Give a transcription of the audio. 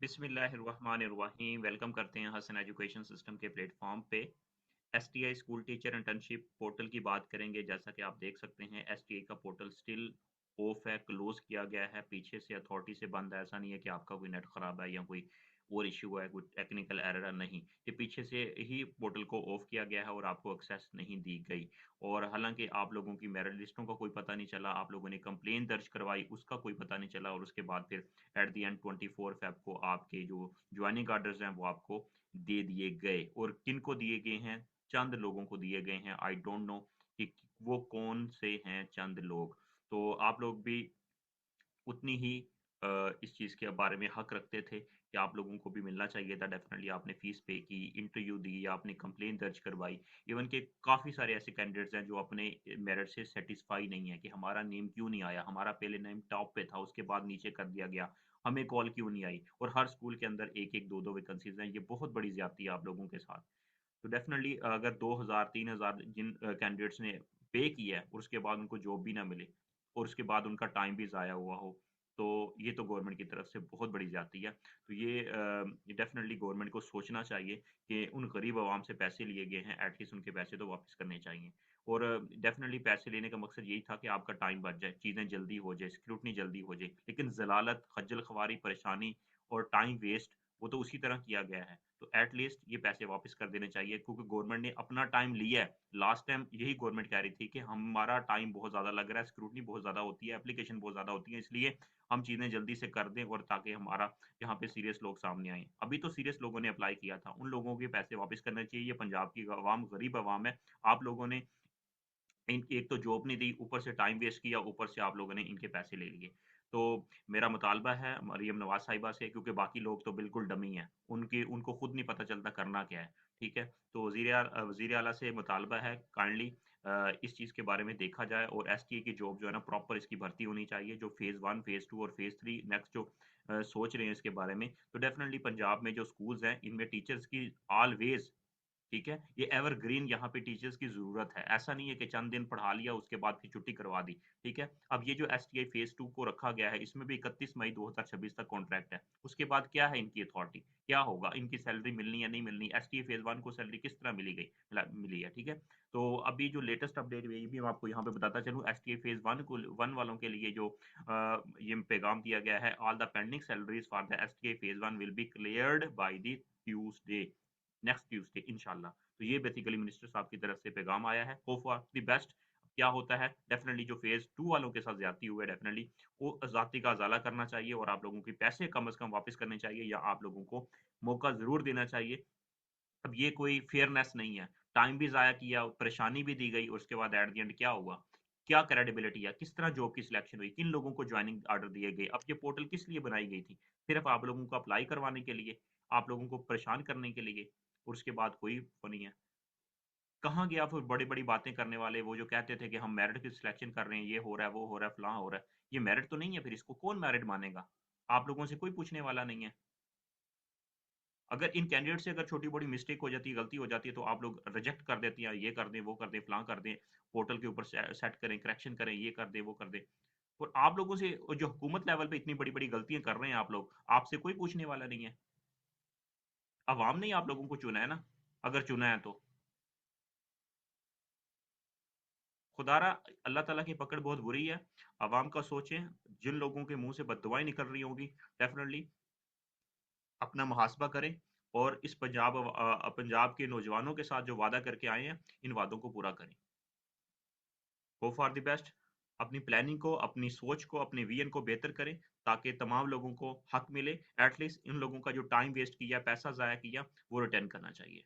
बिस्मिल्लाहिर्रहमानिर्रहीम। वेलकम करते हैं हसन एजुकेशन सिस्टम के प्लेटफॉर्म पे। STI school teacher internship portal की बात करेंगे। जैसा कि आप देख सकते हैं, एसटीआई का पोर्टल स्टिल ऑफ है, क्लोज किया गया है, पीछे से अथॉरिटी से बंद है। ऐसा नहीं है कि आपका कोई नेट खराब है या कोई और इश्यू है, कोई टेक्निकल एरर है, नहीं। ये पीछे से ही पोर्टल को ऑफ किया गया है और आपको एक्सेस नहीं दी गई। और हालांकि आप लोगों की मेरिट लिस्टों का कोई पता नहीं चला, आप लोगों ने कंप्लेन दर्ज करवाई, उसका कोई पता नहीं चला, और उसके बाद फिर एट द एंड 24 फेब को आपके जो ज्वाइनिंग आर्डर्स हैं वो आपको दे दिए गए। और किन को दिए गए हैं? चंद लोगों को दिए गए हैं। आई डोंट नो कि वो कौन से हैं चंद लोग। तो आप लोग भी उतनी ही इस चीज़ के बारे में हक रखते थे कि आप लोगों को भी मिलना चाहिए था। डेफिनेटली आपने फीस पे की, इंटरव्यू दी, या आपने कंप्लेन दर्ज करवाई। इवन के काफ़ी सारे ऐसे कैंडिडेट्स हैं जो अपने मेरिट से सेटिस्फाई नहीं है कि हमारा नेम क्यों नहीं आया, हमारा पहले नेम टॉप पे था, उसके बाद नीचे कर दिया गया, हमें कॉल क्यों नहीं आई। और हर स्कूल के अंदर एक एक दो दो वैकेंसीज हैं। ये बहुत बड़ी ज्यादती है आप लोगों के साथ। तो डेफिनेटली अगर 2000 3000 जिन कैंडिडेट्स ने पे किया है और उसके बाद उनको जॉब भी ना मिले और उसके बाद उनका टाइम भी ज़ाया हुआ हो, तो ये तो गवर्नमेंट की तरफ से बहुत बड़ी ज़्यादती है। तो ये डेफिनेटली गवर्नमेंट को सोचना चाहिए कि उन गरीब आवाम से पैसे लिए गए हैं, एटलीस्ट उनके पैसे तो वापस करने चाहिए। और डेफिनेटली पैसे लेने का मकसद यही था कि आपका टाइम बच जाए, चीज़ें जल्दी हो जाए, स्क्रूटनी जल्दी हो जाए। लेकिन ज़लालत, खज्जल ख्वारी, परेशानी और टाइम वेस्ट, वो तो उसी तरह किया गया है। तो एट लीस्ट ये पैसे वापस कर देने चाहिए, क्योंकि गवर्नमेंट ने अपना टाइम लिया है। लास्ट टाइम यही गवर्नमेंट कह रही थी कि हमारा टाइम बहुत ज़्यादा लग रहा है, स्क्रूटनी बहुत ज़्यादा होती है, एप्लीकेशन बहुत ज़्यादा होती है, इसलिए हम चीज़ें जल्दी से कर दें और ताकि हमारा यहाँ पे सीरियस लोग सामने आएँ। अभी तो सीरियस लोगों ने अप्लाई किया था, उन लोगों के पैसे वापस करने चाहिए। ये पंजाब की अवाम गरीब अवाम है। आप लोगों ने इनकी एक तो जॉब नहीं दी, ऊपर से टाइम वेस्ट किया, ऊपर से आप लोगों ने इनके पैसे ले लिए। तो मेरा मुतालबा है मरियम नवाज़ साहिबा से, क्योंकि बाकी लोग तो बिल्कुल डमी हैं। उनको खुद नहीं पता चलता करना क्या है, ठीक है? तो वज़ीर आला से मुतालबा है, काइंडली इस चीज़ के बारे में देखा जाए और एसटीए की जॉब जो है ना, प्रॉपर इसकी भर्ती होनी चाहिए। जो फेज़ 1, फेज़ 2 और फेज़ 3 नेक्स्ट जो सोच रहे हैं इसके बारे में, तो डेफ़िनिटली पंजाब में जो स्कूल्स हैं, इनमें टीचर्स की ऑलवेज़, ठीक है? ये एवरग्रीन यहाँ पे टीचर्स की ज़रूरत है। ऐसा नहीं है कि चंद दिन पढ़ा लिया, उसके बाद फिर छुट्टी करवा दी, ठीक है? अब ये जो एसटीआई फेज़ 2 को रखा गया है, इसमें भी 31 मई 2026 तक कॉन्ट्रैक्ट है। उसके बाद क्या है इनकी अथॉरिटी? क्या होगा? इनकी सैलरी मिलनी या नहीं मिलनी? एसटीआई फेज़ 1 को सैलरी किस तरह मिली है, ठीक है? तो अभी जो लेटेस्ट अपडेट हुई है, ये भी मैं आपको यहाँ पे बताता चलूँ। एसटीआई फेज़ 1 वालों के लिए जो ये पैगाम दिया गया है, all the pending salaries for the STI phase 1 will be cleared by the Tuesday, next Tuesday इंशाल्लाह। तो ये बेसिकली मिनिस्टर साहब की तरफ से पैगाम आया है। Hope for the best. क्या होता है? डेफिनिटली जो फेज़ 2 वालों के साथ ज़्यादती हुई है, डेफिनिटली वो ज़्यादती का उज़ाला करना चाहिए और आप लोगों के पैसे कम से कम वापस करने चाहिए, या आप लोगों को मौका ज़रूर देना चाहिए। अब ये कोई फेयरनेस नहीं है। टाइम भी ज़ाया किया, परेशानी भी दी गई, और उसके बाद एट द एंड क्या हुआ? क्या क्रेडिबिलिटी है? किस तरह जॉब की सिलेक्शन हुई? किन लोगों को जॉइनिंग ऑर्डर दिए गए? अब ये पोर्टल किस लिए बनाई गई थी? सिर्फ़ आप लोगों को अप्लाई करवाने के लिए, आप लोगों को परेशान करने के लिए, और उसके बाद कोई वो नहीं है। कहाँ गया फिर बड़ी-बड़ी बातें करने वाले, वो जो कहते थे कि हम मेरिट की सिलेक्शन कर रहे हैं, ये हो रहा है, वो हो रहा है, फलाँ हो रहा है। ये मेरिट तो नहीं है, फिर इसको कौन मेरिट मानेगा? आप लोगों से कोई पूछने वाला नहीं है। अगर इन कैंडिडेट से अगर छोटी-बड़ी मिस्टेक हो जाती है, गलती हो जाती है, तो आप लोग रिजेक्ट कर देती हैं, ये कर दें, वो कर दें, फलाँ कर दें, पोर्टल के ऊपर सेट करें, करेक्शन करें, ये कर दें, वो कर दें। और आप लोगों से जो हुकूमत लेवल पे इतनी बड़ी-बड़ी गलतियाँ कर रहे हैं आप लोग, आपसे कोई पूछने वाला नहीं है। अवाम ने ही आप लोगों को चुना है ना, अगर चुना है तो। खुदारा अल्लाह ताला की पकड़ बहुत बुरी है। अवाम का सोचें, जिन लोगों के मुँह से बददुआएँ निकल रही होंगी, डेफ़िनिटली अपना मुहासबा करें और इस पंजाब के नौजवानों के साथ जो वादा करके आए हैं, इन वादों को पूरा करें। Hope for the best. अपनी प्लानिंग को, अपनी सोच को, अपने विज़न को बेहतर करें, ताकि तमाम लोगों को हक मिले। एट लीस्ट इन लोगों का जो टाइम वेस्ट किया, पैसा ज़ाया किया, वो रिटर्न करना चाहिए।